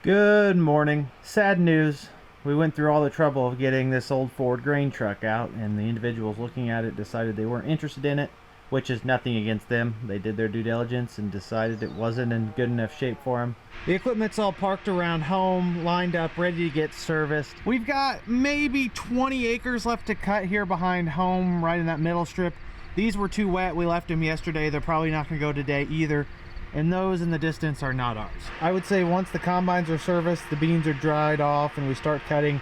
Good morning. Sad news. We went through all the trouble of getting this old Ford grain truck out, and the individuals looking at it decided they weren't interested in it, which is nothing against them. They did their due diligence and decided it wasn't in good enough shape for them. The equipment's all parked around home, lined up, ready to get serviced. We've got maybe 20 acres left to cut here behind home, right in that middle strip. These were too wet. We left them yesterday. They're probably not going to go today either. And those in the distance are not ours. I would say once the combines are serviced, the beans are dried off, and we start cutting,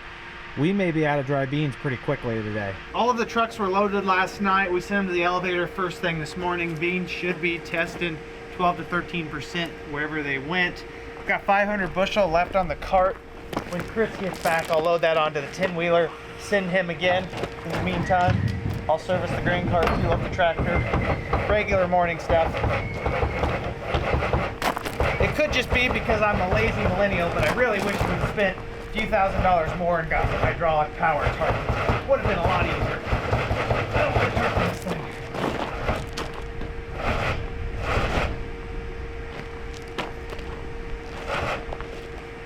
we may be out of dry beans pretty quickly today. All of the trucks were loaded last night. We sent them to the elevator first thing this morning. Beans should be testing 12 to 13% wherever they went. We've got 500 bushel left on the cart. When Chris gets back, I'll load that onto the 10-wheeler, send him again. In the meantime, I'll service the grain cart, fuel up the tractor. Regular morning stuff. It could just be because I'm a lazy millennial, but I really wish we'd spent a few $1,000s more and got the hydraulic power cart. Would have been a lot easier. I don't want to turn this thing.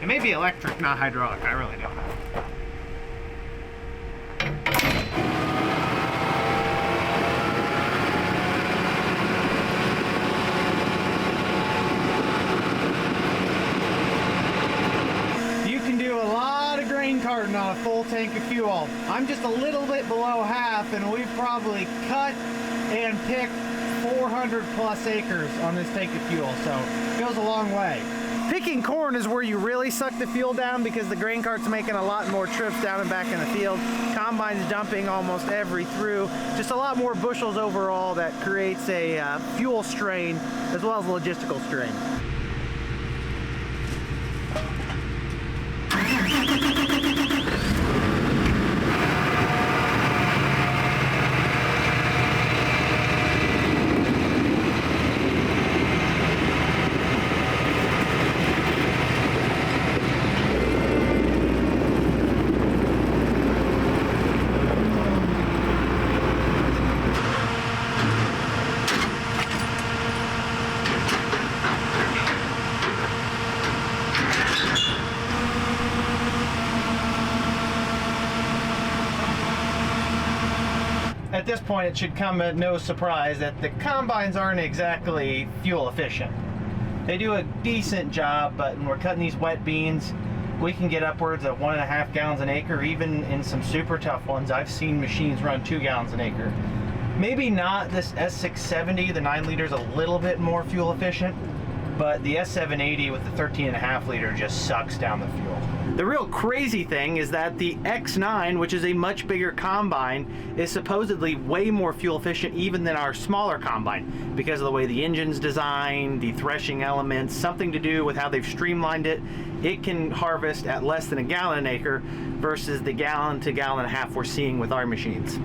It may be electric, not hydraulic. I really don't know. Carton on a full tank of fuel. I'm just a little bit below half, and we've probably cut and picked 400 plus acres on this tank of fuel, so it goes a long way. Picking corn is where you really suck the fuel down because the grain cart's making a lot more trips down and back in the field. Combine's dumping almost every through. Just a lot more bushels overall that creates a fuel strain as well as a logistical strain. At this point, it should come at no surprise that the combines aren't exactly fuel efficient. They do a decent job, but when we're cutting these wet beans, we can get upwards of 1.5 gallons an acre. Even in some super tough ones, I've seen machines run 2 gallons an acre. Maybe not this S670, the 9 liter is a little bit more fuel efficient, but the S780 with the 13.5 liter just sucks down the fuel. The real crazy thing is that the X9, which is a much bigger combine, is supposedly way more fuel efficient even than our smaller combine because of the way the engine's designed, the threshing elements, something to do with how they've streamlined it. It can harvest at less than a gallon an acre versus the gallon to gallon and a half we're seeing with our machines.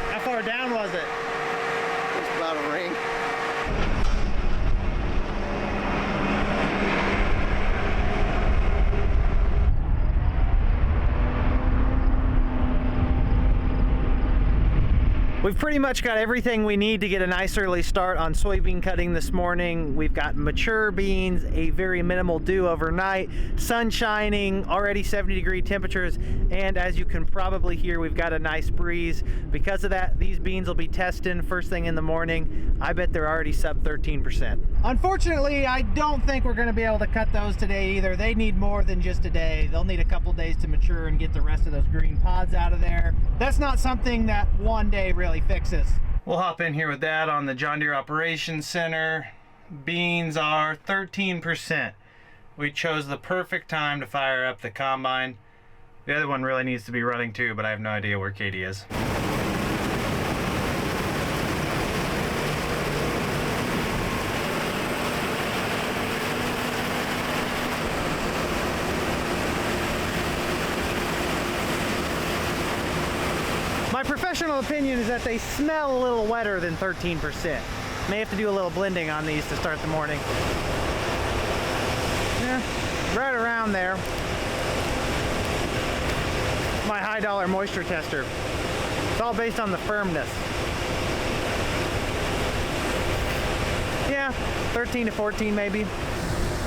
How far down was it? It's about a ring. We've pretty much got everything we need to get a nice early start on soybean cutting this morning. We've got mature beans, a very minimal dew overnight, sun shining, already 70-degree temperatures, and as you can probably hear, we've got a nice breeze. Because of that, these beans will be testing first thing in the morning. I bet they're already sub 13%. Unfortunately, I don't think we're going to be able to cut those today either. They need more than just a day. They'll need a couple days to mature and get the rest of those green pods out of there. That's not something that one day really fixes. We'll hop in here with that on the John Deere Operations Center. Beans are 13%. We chose the perfect time to fire up the combine. The other one really needs to be running too, but I have no idea where Katie is. My professional opinion is that they smell a little wetter than 13%. May have to do a little blending on these to start the morning. Yeah, right around there. My high dollar moisture tester. It's all based on the firmness. Yeah, 13 to 14 maybe.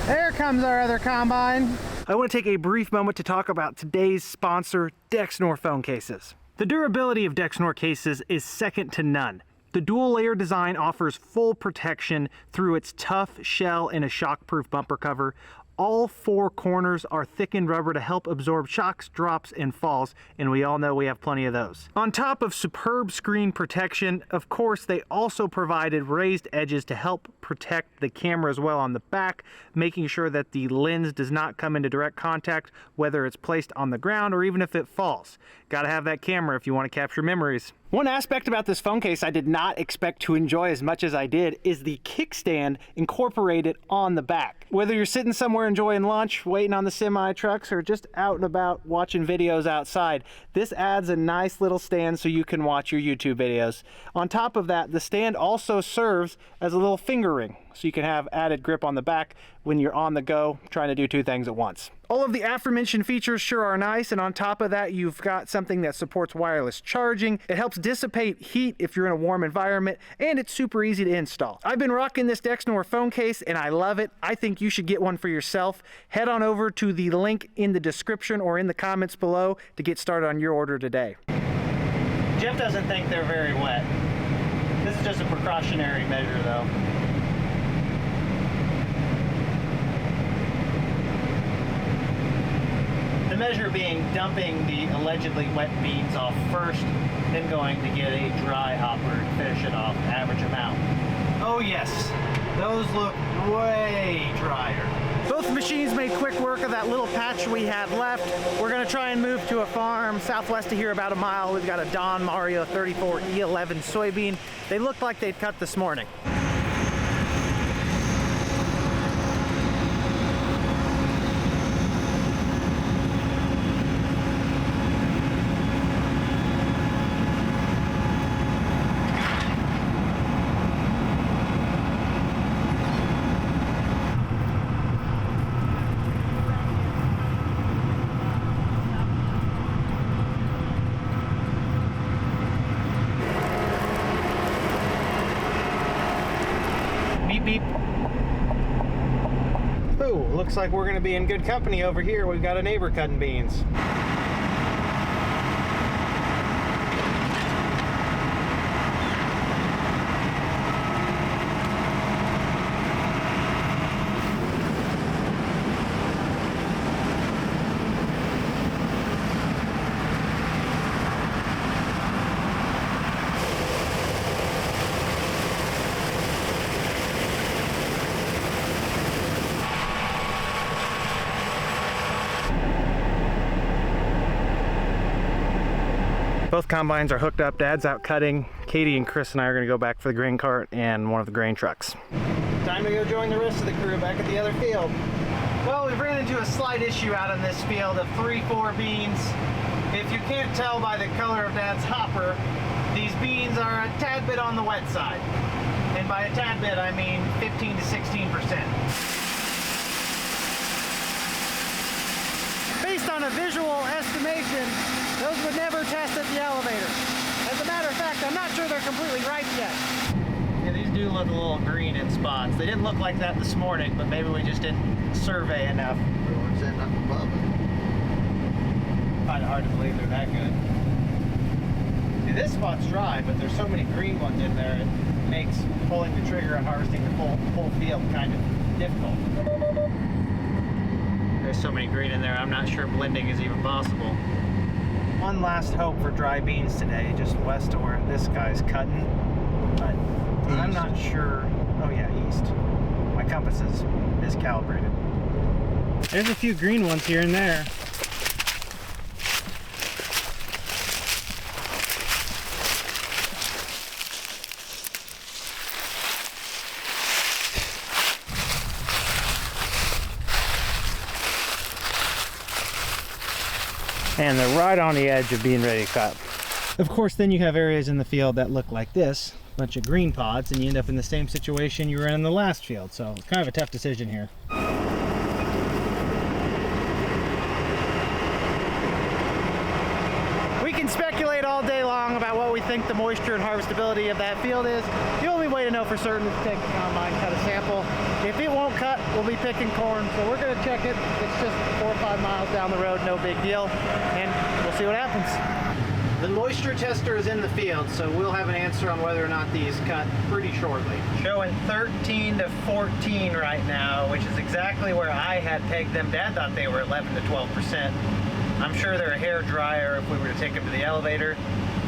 There comes our other combine. I want to take a brief moment to talk about today's sponsor, Dexnor phone cases. The durability of Dexnor cases is second to none. The dual layer design offers full protection through its tough shell and a shockproof bumper cover. All four corners are thickened rubber to help absorb shocks, drops, and falls, and we all know we have plenty of those. On top of superb screen protection, of course, they also provided raised edges to help protect the camera as well on the back, making sure that the lens does not come into direct contact, whether it's placed on the ground or even if it falls. Gotta have that camera if you want to capture memories. One aspect about this phone case I did not expect to enjoy as much as I did is the kickstand incorporated on the back. Whether you're sitting somewhere enjoying lunch, waiting on the semi trucks, or just out and about watching videos outside, this adds a nice little stand so you can watch your YouTube videos. On top of that, the stand also serves as a little finger ring, so you can have added grip on the back when you're on the go trying to do two things at once. All of the aforementioned features sure are nice, and on top of that, you've got something that supports wireless charging. It helps dissipate heat if you're in a warm environment, and it's super easy to install. I've been rocking this Dexnor phone case, and I love it. I think you should get one for yourself. Head on over to the link in the description or in the comments below to get started on your order today. Jeff doesn't think they're very wet. This is just a precautionary measure, though. The measure being dumping the allegedly wet beans off first, then going to get a dry hopper and finish it off average amount. Oh yes, those look way drier. Both machines made quick work of that little patch we had left. We're gonna try and move to a farm southwest of here about a mile. We've got a Don Mario 34 E11 soybean. They looked like they'd cut this morning. Beep. Ooh, looks like we're gonna be in good company over here. We've got a neighbor cutting beans. Both combines are hooked up. Dad's out cutting. Katie and Chris and I are going to go back for the grain cart and one of the grain trucks. Time to go join the rest of the crew back at the other field. Well, we've ran into a slight issue out in this field of 3-4 beans. If you can't tell by the color of Dad's hopper, these beans are a tad bit on the wet side. And by a tad bit, I mean 15 to 16%. Based on a visual estimation, those would never test at the elevator. As a matter of fact, I'm not sure they're completely ripe yet. Yeah, these do look a little green in spots. They didn't look like that this morning, but maybe we just didn't survey enough. Everyone's ending up above it. Find it hard to believe they're that good. See, this spot's dry, but there's so many green ones in there, it makes pulling the trigger and harvesting the full field kind of difficult. There's so many green in there, I'm not sure blending is even possible. One last hope for dry beans today, just west of where this guy's cutting, but I'm not sure. Oh yeah, east. My compass is miscalibrated. There's a few green ones here and there. And they're right on the edge of being ready to cut. Of course, then you have areas in the field that look like this, a bunch of green pods, and you end up in the same situation you were in the last field. So it's kind of a tough decision here. We can speculate all day long about what we think the moisture and harvestability of that field is. The only way to know for certain is to take the combine, cut a sample. If it won't cut, we'll be picking corn, so we're gonna check it. It's just 4 or 5 miles down the road, no big deal, and we'll see what happens. The moisture tester is in the field, so we'll have an answer on whether or not these cut pretty shortly. Showing 13 to 14 right now, which is exactly where I had pegged them. Dad thought they were 11 to 12%. I'm sure they're a hair drier if we were to take them to the elevator,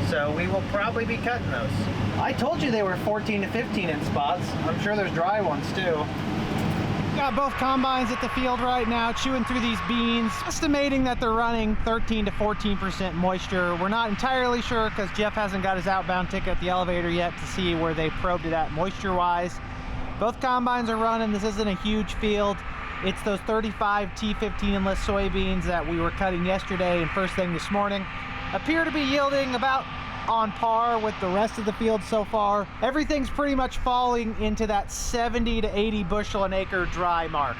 so we will probably be cutting those. I told you they were 14 to 15 in spots. I'm sure there's dry ones too. Got both combines at the field right now, chewing through these beans, estimating that they're running 13 to 14% moisture. We're not entirely sure because Jeff hasn't got his outbound ticket at the elevator yet to see where they probed it at moisture-wise. Both combines are running. This isn't a huge field. It's those 35 T15 enlist soybeans that we were cutting yesterday and first thing this morning. Appear to be yielding about on par with the rest of the field so far. Everything's pretty much falling into that 70 to 80 bushel an acre dry mark.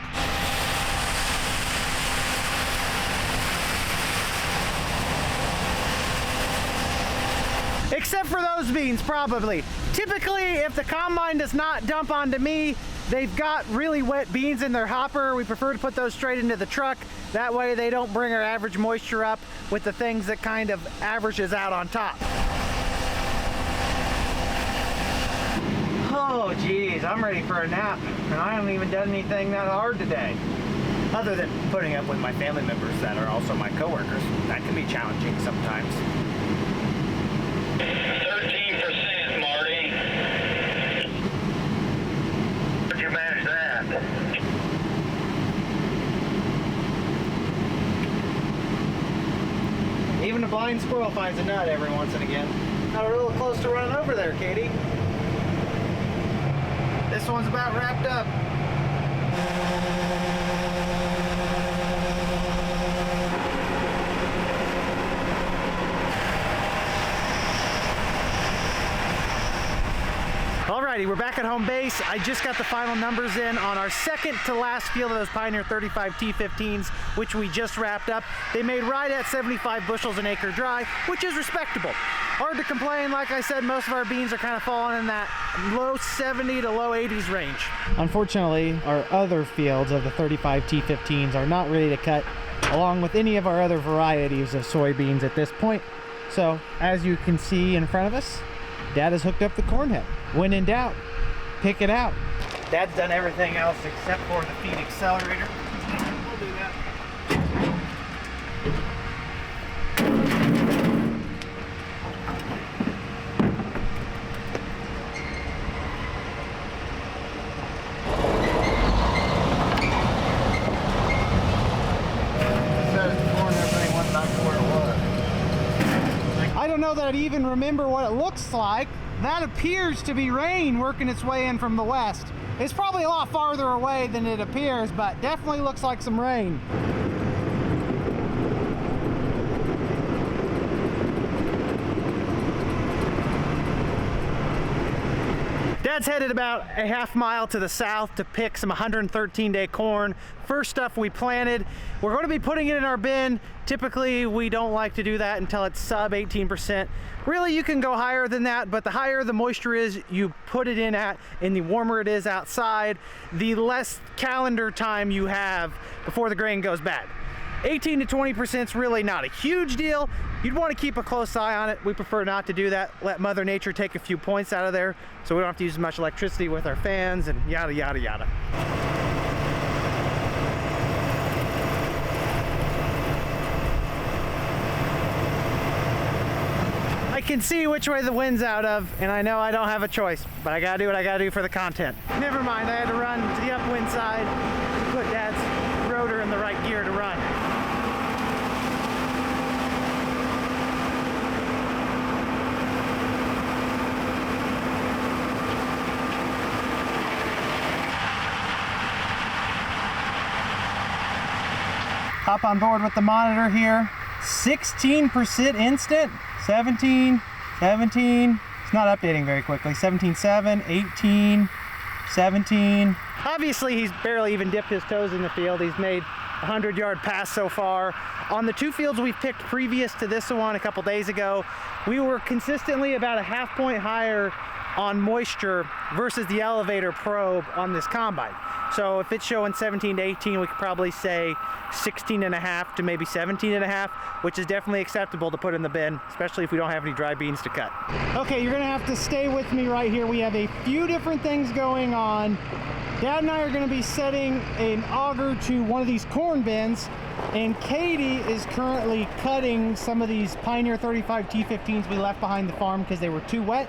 Except for those beans, probably. Typically, if the combine does not dump onto me, they've got really wet beans in their hopper. We prefer to put those straight into the truck. That way they don't bring our average moisture up with the things that kind of averages out on top. Oh geez, I'm ready for a nap, and I haven't even done anything that hard today. Other than putting up with my family members that are also my coworkers. That can be challenging sometimes. 13%, Marty. How'd you manage that? Even a blind squirrel finds a nut every once and again. Got a little close to running over there, Katie. This one's about wrapped up. Alrighty, we're back at home base. I just got the final numbers in on our second to last field of those Pioneer 35 T15s, which we just wrapped up. They made right at 75 bushels an acre dry, which is respectable. Hard to complain. Like I said, most of our beans are kind of falling in that low 70 to low 80s range. Unfortunately, our other fields of the 35 T15s are not ready to cut, along with any of our other varieties of soybeans at this point. So, as you can see in front of us, Dad has hooked up the corn head. When in doubt, pick it out. Dad's done everything else except for the feed accelerator. We'll do that. It says the corn and everything went back to where it was. I don't know that I'd even remember what it looks like. That appears to be rain working its way in from the west. It's probably a lot farther away than it appears, but definitely looks like some rain. Dad's headed about a half mile to the south to pick some 113-day corn. First stuff we planted. We're going to be putting it in our bin. Typically, we don't like to do that until it's sub 18%. Really, you can go higher than that, but the higher the moisture is you put it in at, and the warmer it is outside, the less calendar time you have before the grain goes bad. 18 to 20% is really not a huge deal. You'd want to keep a close eye on it. We prefer not to do that. Let Mother Nature take a few points out of there so we don't have to use as much electricity with our fans and yada, yada, yada. I can see which way the wind's out of, and I know I don't have a choice, but I gotta do what I gotta do for the content. Never mind, I had to run to the upwind side to put Dad's rotor in the right gear to run. Hop on board with the monitor here. 16% instant, 17, 17. It's not updating very quickly. 17.7, 18, 17. Obviously, he's barely even dipped his toes in the field. He's made a 100-yard pass so far. On the 2 fields we picked previous to this one a couple days ago, we were consistently about a ½ point higher on moisture versus the elevator probe on this combine. So if it's showing 17 to 18, we could probably say 16.5 to maybe 17.5, which is definitely acceptable to put in the bin, especially if we don't have any dry beans to cut. Okay, you're gonna have to stay with me right here. We have a few different things going on. Dad and I are gonna be setting an auger to one of these corn bins, and Katie is currently cutting some of these Pioneer 35 T15s we left behind the farm because they were too wet.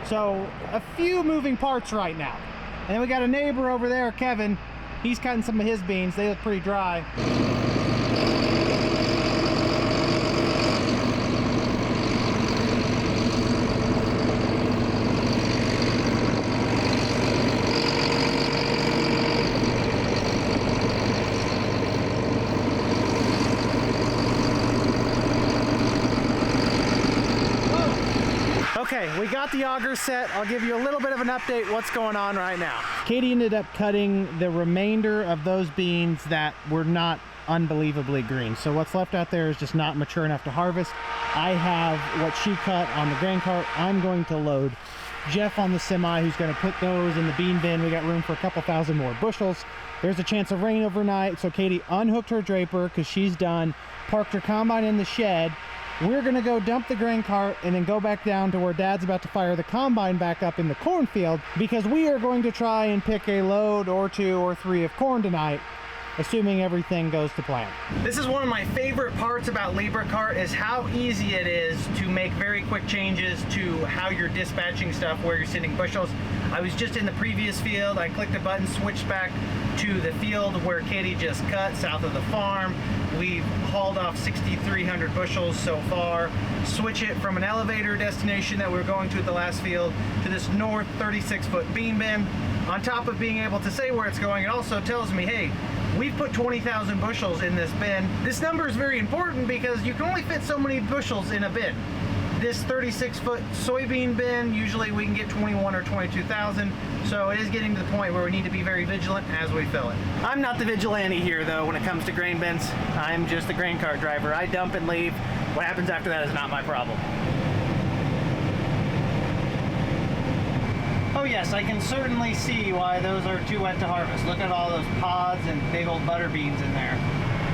So a few moving parts right now. And then we got a neighbor over there, Kevin. He's cutting some of his beans. They look pretty dry. Okay, we got the auger set. I'll give you a little bit of an update what's going on right now. Katie ended up cutting the remainder of those beans that were not unbelievably green. So what's left out there is just not mature enough to harvest. I have what she cut on the grain cart. I'm going to load Jeff on the semi, who's going to put those in the bean bin. We got room for a couple thousand more bushels. There's a chance of rain overnight, so Katie unhooked her draper because she's done, parked her combine in the shed. We're gonna go dump the grain cart and then go back down to where Dad's about to fire the combine back up in the cornfield, because we are going to try and pick a load or 2 or 3 of corn tonight, assuming everything goes to plan. This is one of my favorite parts about LibreCart, is how easy it is to make very quick changes to how you're dispatching stuff, where you're sending bushels. I was just in the previous field. I clicked a button, switched back to the field where Katie just cut, south of the farm. We've hauled off 6,300 bushels so far. Switch it from an elevator destination that we were going to at the last field to this north 36-foot bean bin. On top of being able to say where it's going, it also tells me, hey, we've put 20,000 bushels in this bin. This number is very important because you can only fit so many bushels in a bin. This 36-foot soybean bin, usually we can get 21 or 22,000. So it is getting to the point where we need to be very vigilant as we fill it. I'm not the vigilante here though when it comes to grain bins. I'm just the grain cart driver. I dump and leave. What happens after that is not my problem. Oh yes, I can certainly see why those are too wet to harvest. Look at all those pods and big old butter beans in there.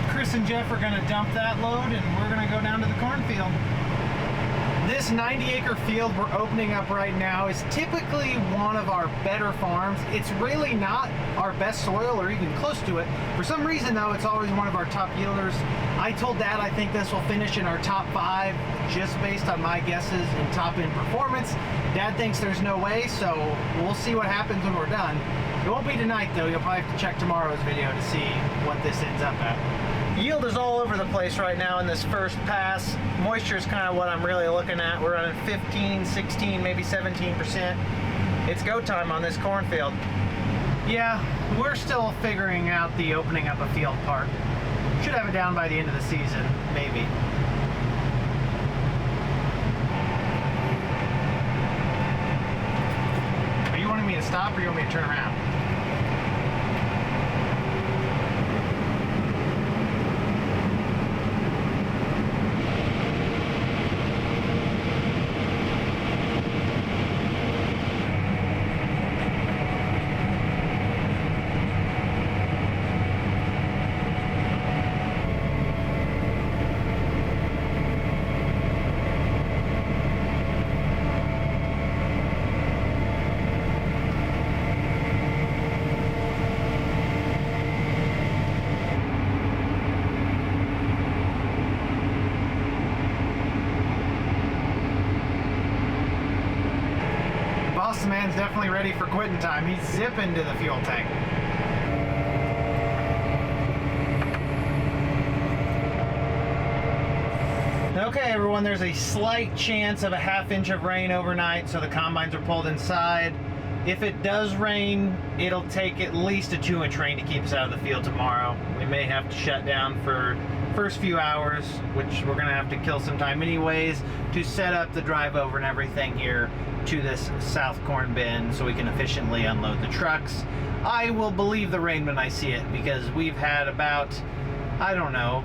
Chris and Jeff are gonna dump that load and we're gonna go down to the cornfield. This 90-acre field we're opening up right now is typically one of our better farms. It's really not our best soil or even close to it. For some reason though, it's always one of our top yielders. I told Dad I think this will finish in our top 5 just based on my guesses and top end performance. Dad thinks there's no way, so we'll see what happens when we're done. It won't be tonight though. You'll probably have to check tomorrow's video to see what this ends up at. Yield is all over the place right now in this first pass. Moisture is kind of what I'm really looking at. We're running 15, 16, maybe 17%. It's go time on this cornfield. Yeah, we're still figuring out the opening up a field part. Should have it down by the end of the season, maybe. Are you wanting me to stop or you want me to turn around? Boss man's definitely ready for quitting time. He's zipping to the fuel tank. Okay everyone, there's a slight chance of a ½ inch of rain overnight, so the combines are pulled inside. If it does rain, it'll take at least a 2-inch rain to keep us out of the field tomorrow. We may have to shut down for first few hours, which we're gonna have to kill some time anyways, to set up the drive over and everything here to this south corn bin so we can efficiently unload the trucks. I will believe the rain when I see it, because we've had about, I don't know,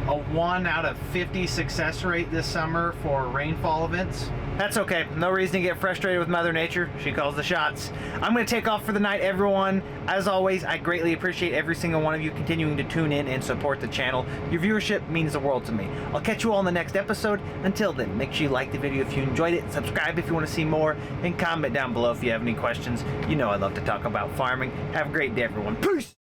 a 1 out of 50 success rate this summer for rainfall events. That's okay. No reason to get frustrated with Mother Nature. She calls the shots. I'm going to take off for the night, everyone. As always, I greatly appreciate every single one of you continuing to tune in and support the channel. Your viewership means the world to me. I'll catch you all in the next episode. Until then, make sure you like the video if you enjoyed it, subscribe if you want to see more, and comment down below if you have any questions. You know I love to talk about farming. Have a great day, everyone. Peace!